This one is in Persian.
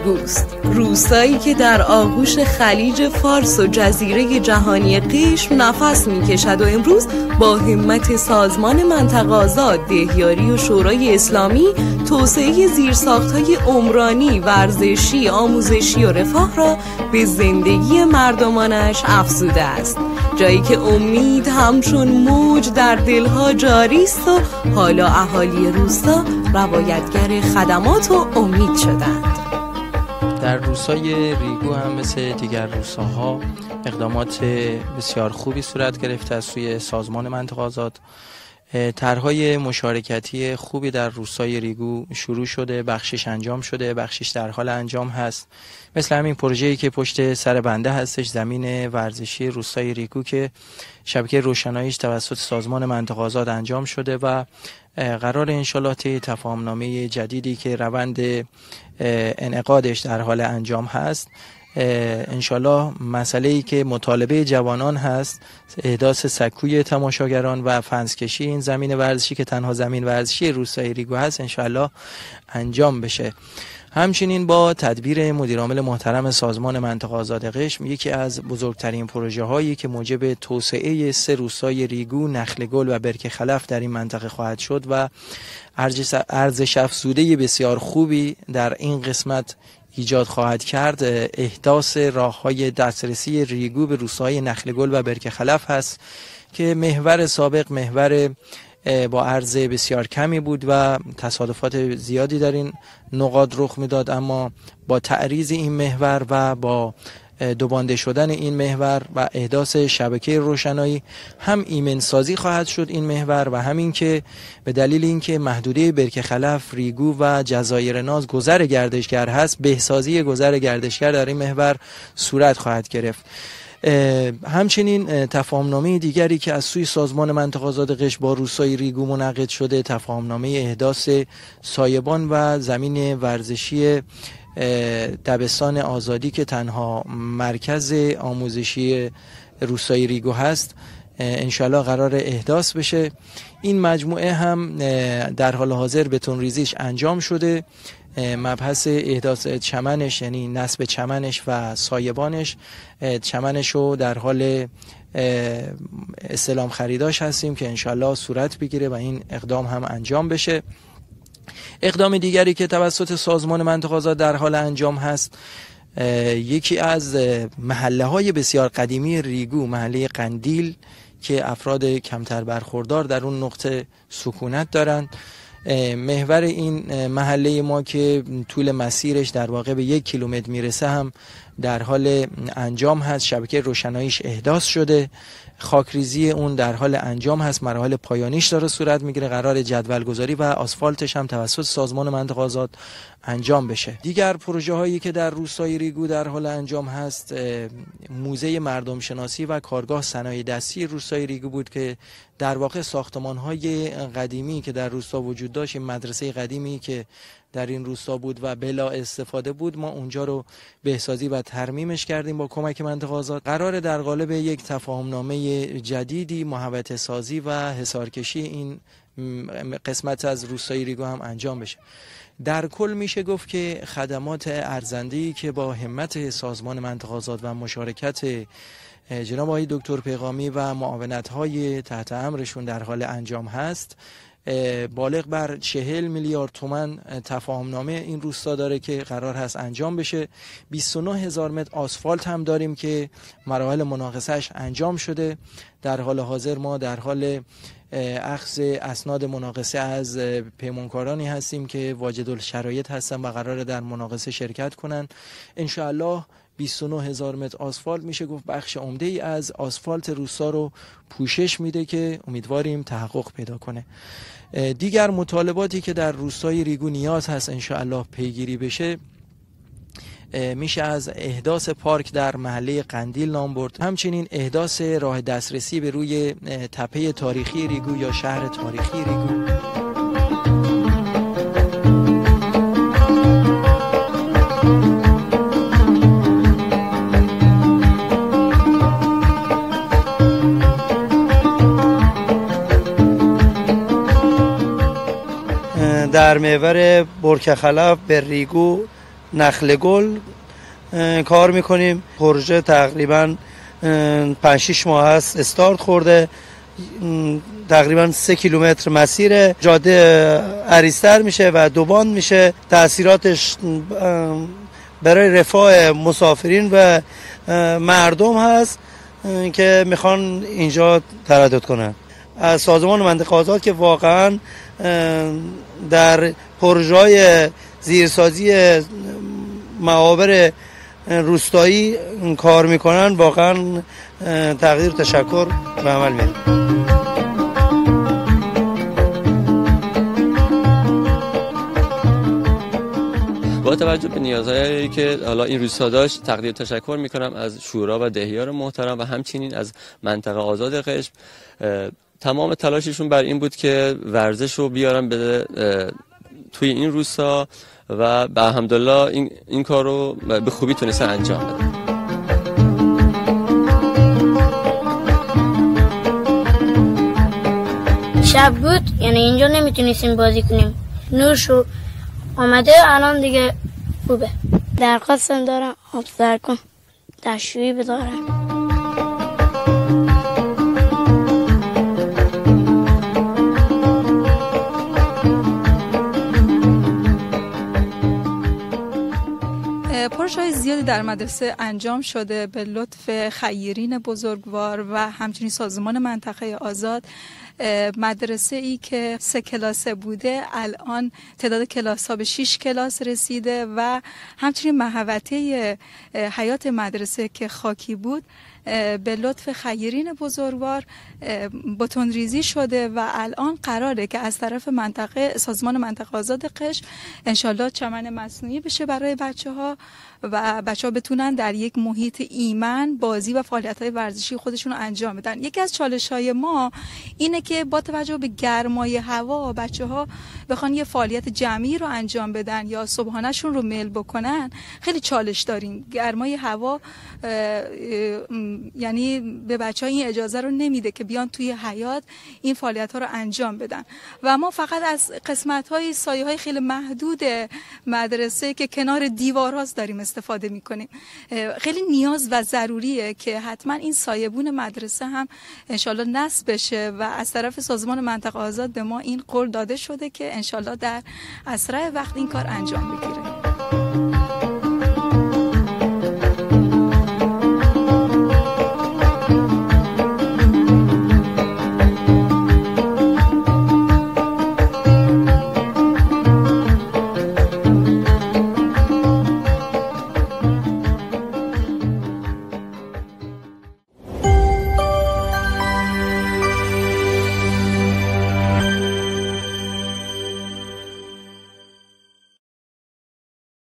ریگوست، روستایی که در آغوش خلیج فارس و جزیره جهانی قشم نفس می‌کشد و امروز با همت سازمان منطقه آزاد، دهیاری و شورای اسلامی توسعه زیرساخت‌های عمرانی، ورزشی، آموزشی و رفاه را به زندگی مردمانش افزوده است. جایی که امید همچون موج در دلها جاری است و حالا اهالی روستا روایتگر خدمات و امید شدند. در روستای ریگو هم مثل دیگر روستاها اقدامات بسیار خوبی صورت گرفته از سوی سازمان منطقه آزاد. طرح‌های مشارکتی خوبی در روستای ریگو شروع شده، بخشش انجام شده، بخشش در حال انجام هست. مثل همین پروژه‌ای که پشت سر بنده هستش، زمین ورزشی روستای ریگو که شبکه روشناییش توسط سازمان منطقه آزاد انجام شده و قرار انشالله طی تفاهمنامه جدیدی که روند انعقادش در حال انجام هست، انشالله مسئله‌ای که مطالبه جوانان هست، احداث سکوی تماشاگران و فنسکشی این زمین ورزشی که تنها زمین ورزشی روستای ریگو هست انشالله انجام بشه. همچنین با تدبیر مدیرعامل محترم سازمان منطقه آزاد قشم، یکی از بزرگترین پروژه هایی که موجب توسعه 3 روستای ریگو، نخلگل و برکه خلف در این منطقه خواهد شد و ارزش افزوده بسیار خوبی در این قسمت ایجاد خواهد کرد، احداث راه‌های دسترسی ریگو به روستاهای نخلگل و برکه خلف هست که محور سابق محور با عرض بسیار کمی بود و تصادفات زیادی در این نقاط رخ میداد، اما با تعریض این محور و با دوبانده شدن این محور و احداث شبکه روشنایی هم ایمنسازی خواهد شد این محور و همین که به دلیل اینکه محدوده برکه خلف، ریگو و جزایر ناز گذر گردشگر هست، بهسازی گذر گردشگر در این محور صورت خواهد گرفت. همچنین تفاهمنامه دیگری که از سوی سازمان منطقه آزاد قشم با روستای ریگو منعقد شده، تفاهمنامه احداث سایبان و زمین ورزشی دبستان آزادی که تنها مرکز آموزشی روستای ریگو هست، انشالله قرار احداث بشه. این مجموعه هم در حال حاضر بتون ریزیش انجام شده. مبحث احداث چمنش یعنی نصب چمنش و سایبانش، چمنش رو در حال استلام خریداش هستیم که انشالله صورت بگیره و این اقدام هم انجام بشه. اقدام دیگری که توسط سازمان منطقه آزاد در حال انجام هست، یکی از محله های بسیار قدیمی ریگو، محله قندیل که افراد کمتر برخوردار در اون نقطه سکونت دارند. محور این محله ما که طول مسیرش در واقع به 1 کیلومتر میرسه هم در حال انجام هست، شبکه روشناییش احداث شده، خاکریزی اون در حال انجام هست، مراحل پایانیش داره صورت میگیره، قرار جدول گذاری و آسفالتش هم توسط سازمان منطقه آزاد انجام بشه. دیگر پروژه هایی که در روستای ریگو در حال انجام هست، موزه مردم شناسی و کارگاه صنایع دستی روستای ریگو بود که در واقع ساختمان های قدیمی که در روستا وجود داشت، مدرسه قدیمی که در این روستا بود و بلا استفاده بود، ما اونجا رو بهسازی و ترمیمش کردیم با کمک منطقه آزاد. قرار در قالب یک تفاهمنامه جدیدی محوطه سازی و حصارکشی این قسمت از روستای ریگو هم انجام بشه. در کل میشه گفت که خدمات ارزنده‌ای که با همت سازمان منطقه آزاد و مشارکت جناب آقای دکتر پیغامی و معاونت‌های تحت امرشون در حال انجام هست، بالغ بر 40 میلیارد تومان تفاهمنامه این روستا داره که قرار هست انجام بشه. 29,000 متر آسفالت هم داریم که مراحل مناقصه‌اش انجام شده. در حال حاضر ما در حال اخذ اسناد مناقصه از پیمانکارانی هستیم که واجد الشرایط هستن و قراره در مناقصه شرکت کنن. انشاءالله 29,000 متر آسفالت میشه گفت بخش عمده ای از آسفالت روستا رو پوشش میده که امیدواریم تحقق پیدا کنه. دیگر مطالباتی که در روستای ریگو نیاز هست انشاءالله پیگیری بشه، میشه از احداث پارک در محله قندیل نام برد، همچنین احداث راه دسترسی به روی تپه تاریخی ریگو یا شهر تاریخی ریگو. در محور برکه خلف به ریگو نخل گل کار میکنیم. پروژه تقریبا 5-6 ماه است استارت خورده. تقریبا 3 کیلومتر مسیر جاده عریض‌تر میشه و دوبان میشه. تأثیراتش برای رفاه مسافرین و مردم هست که میخوان اینجا تردد کنن. از سازمان منطقه آزاد که واقعا در پروژه‌های زیرسازی معابر روستایی کار میکنن، واقعا تقدیر تشکر به عمل میارن. با توجه به نیازهایی که حالا این روستا داشت، تقدیر تشکر میکنم از شورا و دهیار محترم و همچنین از منطقه آزاد قشم. تمام تلاششون بر این بود که ورزش رو بیارن توی این روستا و به الحمدلله این کار رو به خوبی تونستن انجام بدن. شب بود، یعنی اینجا نمیتونستیم بازی کنیم. نور شو آمده، الان دیگه خوبه. درخواستم دارم آبزر کن، دستشویی بدارم. پروژه‌های زیادی در مدرسه انجام شده به لطف خیرین بزرگوار و همچنین سازمان منطقه آزاد. مدرسه ای که 3 کلاسه بوده الان تعداد کلاس ها به 6 کلاس رسیده و همچنین محوطه حیات مدرسه که خاکی بود به لطف خیرین بزرگوار بتون‌ریزی شده و الان قراره که از طرف سازمان منطقه آزاد قشم انشالله چمن مصنوعی بشه برای بچه‌ها و بچه‌ها بتونن در یک محیط ایمن بازی و فعالیت‌های ورزشی خودشون رو انجام بدن. یکی از چالش‌های ما اینه که با توجه به گرمای هوا بچه‌ها بخوان یه فعالیت جمعی رو انجام بدن یا صبحانه‌شون رو میل بکنن، خیلی چالش داریم. گرمای هوا یعنی به بچه‌ها این اجازه رو نمیده که بیان توی حیاط این فعالیت‌ها رو انجام بدن و ما فقط از قسمت‌های سایه‌های خیلی محدود مدرسه که کنار دیوارهاست داریم استفاده می‌کنیم. خیلی نیاز و ضروریه که حتما این سایه‌بون مدرسه هم انشالله نصب بشه و از طرف سازمان منطقه آزاد به ما این قول داده شده که انشالله در اسرع وقت این کار انجام بگیره.